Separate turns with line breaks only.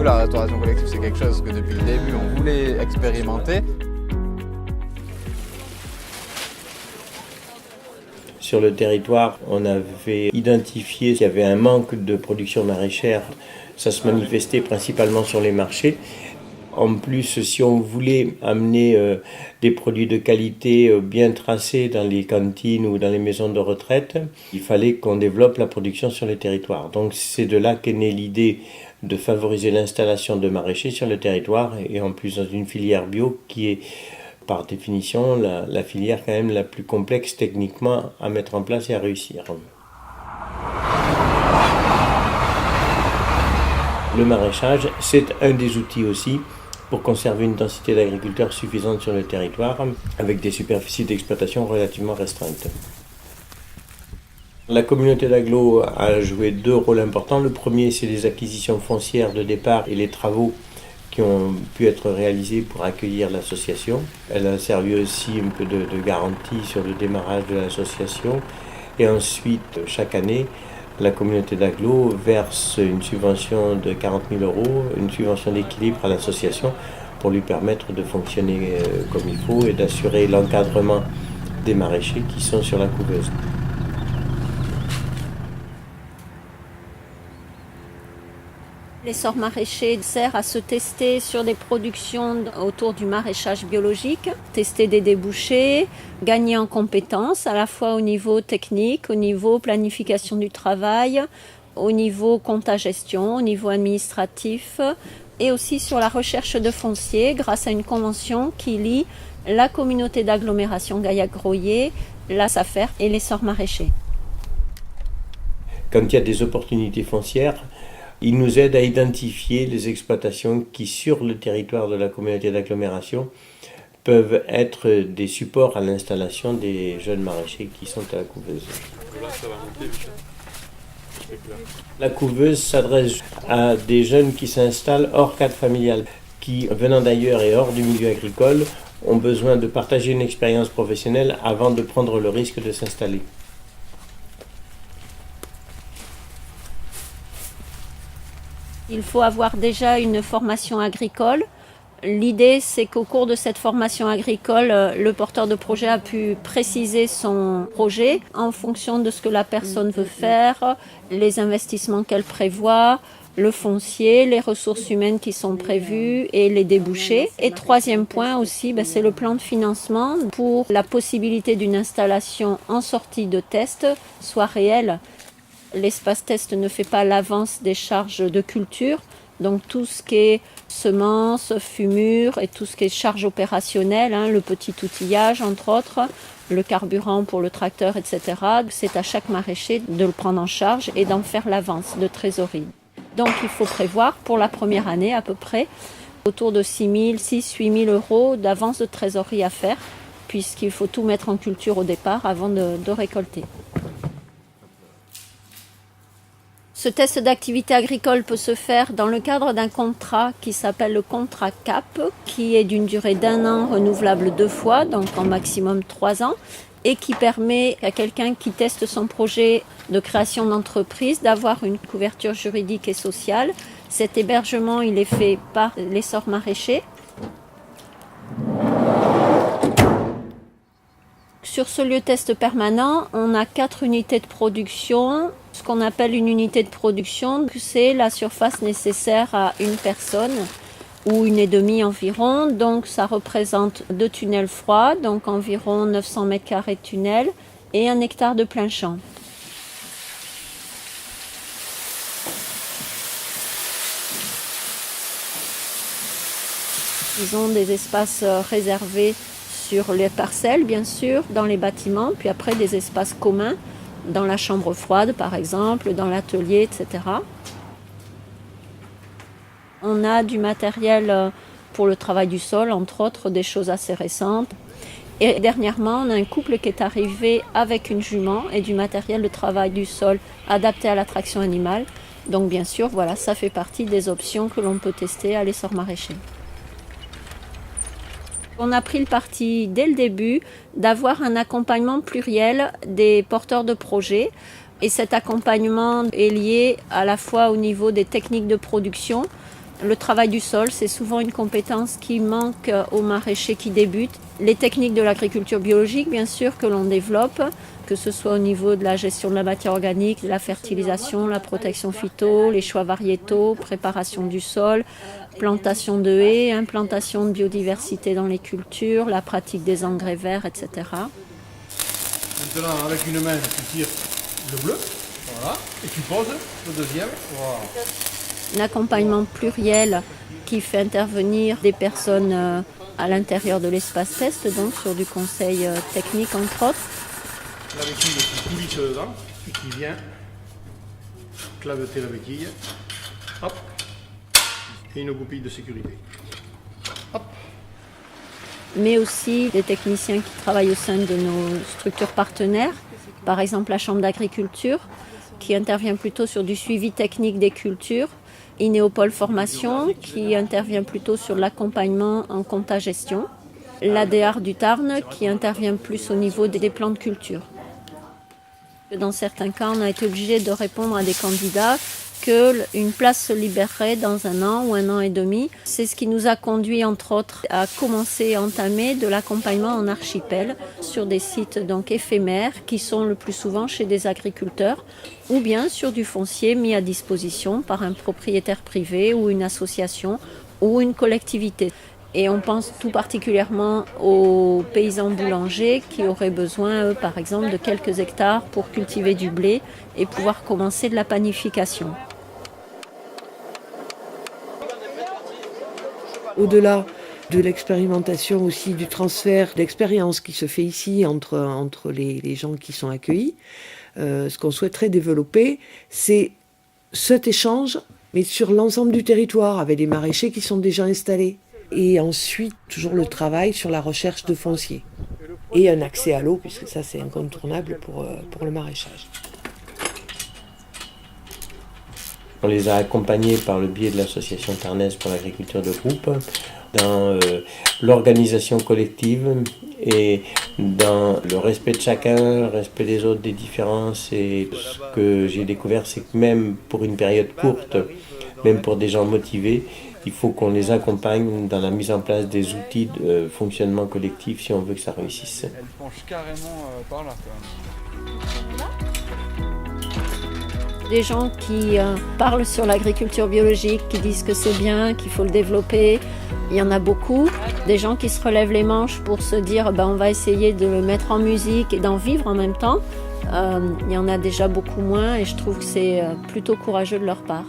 la restauration collective, c'est quelque chose que depuis le début, on voulait expérimenter.
Sur le territoire, on avait identifié qu'il y avait un manque de production maraîchère. Ça se manifestait principalement sur les marchés. En plus, si on voulait amener des produits de qualité bien tracés dans les cantines ou dans les maisons de retraite, il fallait qu'on développe la production sur les territoires. Donc c'est de là qu'est née l'idée de favoriser l'installation de maraîchers sur le territoire et en plus dans une filière bio qui est par définition la filière quand même la plus complexe techniquement à mettre en place et à réussir. Le maraîchage, c'est un des outils aussi pour conserver une densité d'agriculteurs suffisante sur le territoire avec des superficies d'exploitation relativement restreintes. La communauté d'agglo a joué deux rôles importants. Le premier, c'est les acquisitions foncières de départ et les travaux qui ont pu être réalisés pour accueillir l'association. Elle a servi aussi un peu de garantie sur le démarrage de l'association. Et ensuite, chaque année, la communauté d'agglo verse une subvention de 40 000 €, une subvention d'équilibre à l'association pour lui permettre de fonctionner comme il faut et d'assurer l'encadrement des maraîchers qui sont sur la couveuse.
L'essor maraîcher sert à se tester sur des productions autour du maraîchage biologique, tester des débouchés, gagner en compétences à la fois au niveau technique, au niveau planification du travail, au niveau compta-gestion, au niveau administratif et aussi sur la recherche de foncier grâce à une convention qui lie la communauté d'agglomération Gaillac-Groyer, la SAFER et l'essor maraîcher.
Quand il y a des opportunités foncières, il nous aide à identifier les exploitations qui, sur le territoire de la communauté d'agglomération, peuvent être des supports à l'installation des jeunes maraîchers qui sont à la couveuse. La couveuse s'adresse à des jeunes qui s'installent hors cadre familial, qui, venant d'ailleurs et hors du milieu agricole, ont besoin de partager une expérience professionnelle avant de prendre le risque de s'installer.
Il faut avoir déjà une formation agricole. L'idée, c'est qu'au cours de cette formation agricole, le porteur de projet a pu préciser son projet en fonction de ce que la personne veut faire, les investissements qu'elle prévoit, le foncier, les ressources humaines qui sont prévues et les débouchés. Et troisième point aussi, c'est le plan de financement pour la possibilité d'une installation en sortie de test soit réelle. L'espace test ne fait pas l'avance des charges de culture, donc tout ce qui est semences, fumures et tout ce qui est charges opérationnelles, le petit outillage entre autres, le carburant pour le tracteur, etc. C'est à chaque maraîcher de le prendre en charge et d'en faire l'avance de trésorerie. Donc il faut prévoir pour la première année à peu près autour de 6 000 € d'avance de trésorerie à faire, puisqu'il faut tout mettre en culture au départ avant de récolter. Ce test d'activité agricole peut se faire dans le cadre d'un contrat qui s'appelle le contrat CAP, qui est d'une durée d'1 an renouvelable 2 fois, donc en maximum 3 ans, et qui permet à quelqu'un qui teste son projet de création d'entreprise d'avoir une couverture juridique et sociale. Cet hébergement, il est fait par l'essor maraîcher. Sur ce lieu test permanent, on a 4 unités de production. Ce qu'on appelle une unité de production, c'est la surface nécessaire à une personne ou 1,5 environ. Donc ça représente 2 tunnels froids, donc environ 900 m² de tunnel et 1 hectare de plein champ. Ils ont des espaces réservés sur les parcelles, bien sûr, dans les bâtiments, puis après des espaces communs, dans la chambre froide, par exemple, dans l'atelier, etc. On a du matériel pour le travail du sol, entre autres, des choses assez récentes. Et dernièrement, on a un couple qui est arrivé avec une jument et du matériel de travail du sol adapté à l'attraction animale. Donc bien sûr, voilà, ça fait partie des options que l'on peut tester à l'essor maraîcher. On a pris le parti dès le début d'avoir un accompagnement pluriel des porteurs de projets. Et cet accompagnement est lié à la fois au niveau des techniques de production, Le travail du sol, c'est souvent une compétence qui manque aux maraîchers qui débutent. Les techniques de l'agriculture biologique, bien sûr, que l'on développe, que ce soit au niveau de la gestion de la matière organique, de la fertilisation, la protection phyto, les choix variétaux, préparation du sol, plantation de haies, implantation de biodiversité dans les cultures, la pratique des engrais verts, etc.
Maintenant, avec une main, tu tires le bleu, voilà, et tu poses le deuxième, voilà.
L'accompagnement pluriel qui fait intervenir des personnes à l'intérieur de l'espace test, donc sur du conseil technique entre autres.
La béquille qui coulisse dedans et qui vient claveter la béquille. Hop. Et une goupille de sécurité. Hop.
Mais aussi des techniciens qui travaillent au sein de nos structures partenaires, par exemple la Chambre d'agriculture, qui intervient plutôt sur du suivi technique des cultures, Inéopole Formation, qui intervient plutôt sur l'accompagnement en compta-gestion, l'ADR du Tarn, qui intervient plus au niveau des plans de culture. Dans certains cas, on a été obligé de répondre à des candidats qu'une place se libérerait dans 1 an ou 1 an et demi. C'est ce qui nous a conduit, entre autres, à commencer à entamer de l'accompagnement en archipel sur des sites donc éphémères qui sont le plus souvent chez des agriculteurs ou bien sur du foncier mis à disposition par un propriétaire privé ou une association ou une collectivité. Et on pense tout particulièrement aux paysans boulangers qui auraient besoin, eux, par exemple, de quelques hectares pour cultiver du blé et pouvoir commencer de la panification.
Au-delà de l'expérimentation aussi, du transfert d'expérience qui se fait ici entre les gens qui sont accueillis, ce qu'on souhaiterait développer, c'est cet échange, mais sur l'ensemble du territoire, avec des maraîchers qui sont déjà installés. Et ensuite, toujours le travail sur la recherche de foncier. Et un accès à l'eau, puisque ça c'est incontournable pour le maraîchage.
On les a accompagnés par le biais de l'association Tarnaise pour l'agriculture de groupe dans l'organisation collective et dans le respect de chacun, le respect des autres, des différences. Et ce que j'ai découvert, c'est que même pour une période courte, même pour des gens motivés, il faut qu'on les accompagne dans la mise en place des outils de fonctionnement collectif si on veut que ça réussisse.
Elle penche carrément par là quand même.
Des gens qui parlent sur l'agriculture biologique, qui disent que c'est bien, qu'il faut le développer, il y en a beaucoup. Des gens qui se relèvent les manches pour se dire on va essayer de le mettre en musique et d'en vivre en même temps. Il y en a déjà beaucoup moins et je trouve que c'est plutôt courageux de leur part.